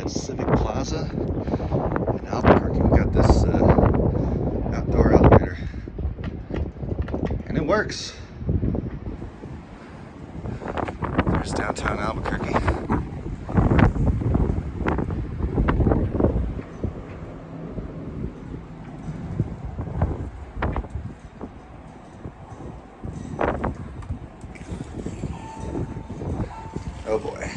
Civic Plaza in Albuquerque. We got this outdoor elevator, and it works. There's downtown Albuquerque. Oh boy.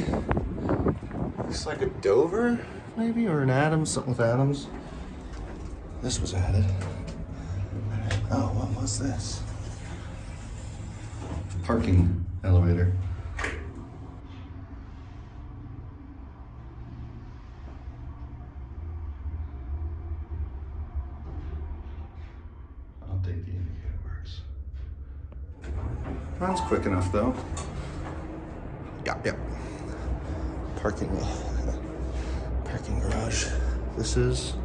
Looks like a Dover, maybe, or an Adams, something with Adams. This was added. Oh, what was this? Parking elevator. I don't think the indicator works. Runs quick enough though. Yep. Parking garage. This is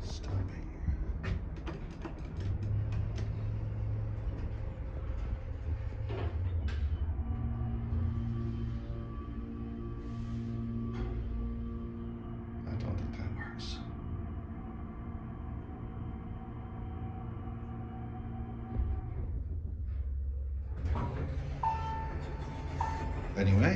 stopping. I don't think that works. Anyway.